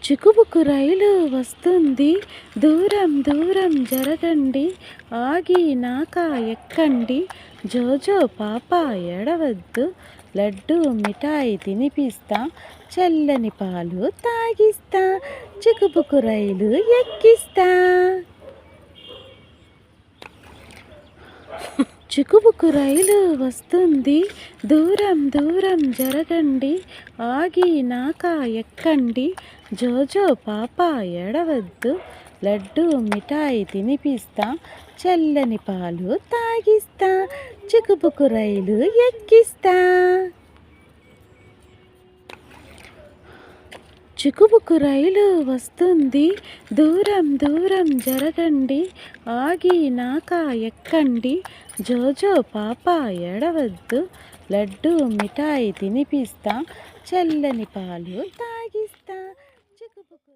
చిక్కుబుక్కు రైలు వస్తుంది దూరం దూరం జరగండి ఆగినాక ఎక్కండి జోజో పాప ఎడవద్దు లడ్డు మిఠాయి తినిపిస్తా చల్లని పాలు తాగిస్తా చిక్కుబుక్కు రైలు ఎక్కిస్తా. చిక్కుబుక్కు రైలు వస్తుంది దూరం దూరం జరగండి ఆగినాక ఎక్కండి జోజో పాప ఎడవద్దు లడ్డు మిఠాయి తినిపిస్తా చల్లని పాలు తాగిస్తా చిక్కుబుక్కు రైలు ఎక్కిస్తా. చిక్కుబుక్కు రైలు వస్తుంది దూరం దూరం జరగండి ఆగినాక ఎక్కండి జోజో పాప ఎడవద్దు లడ్డు మిఠాయి తినిపిస్తా చల్లని పాలు తాగిస్తా. చిక్కుబుక్కు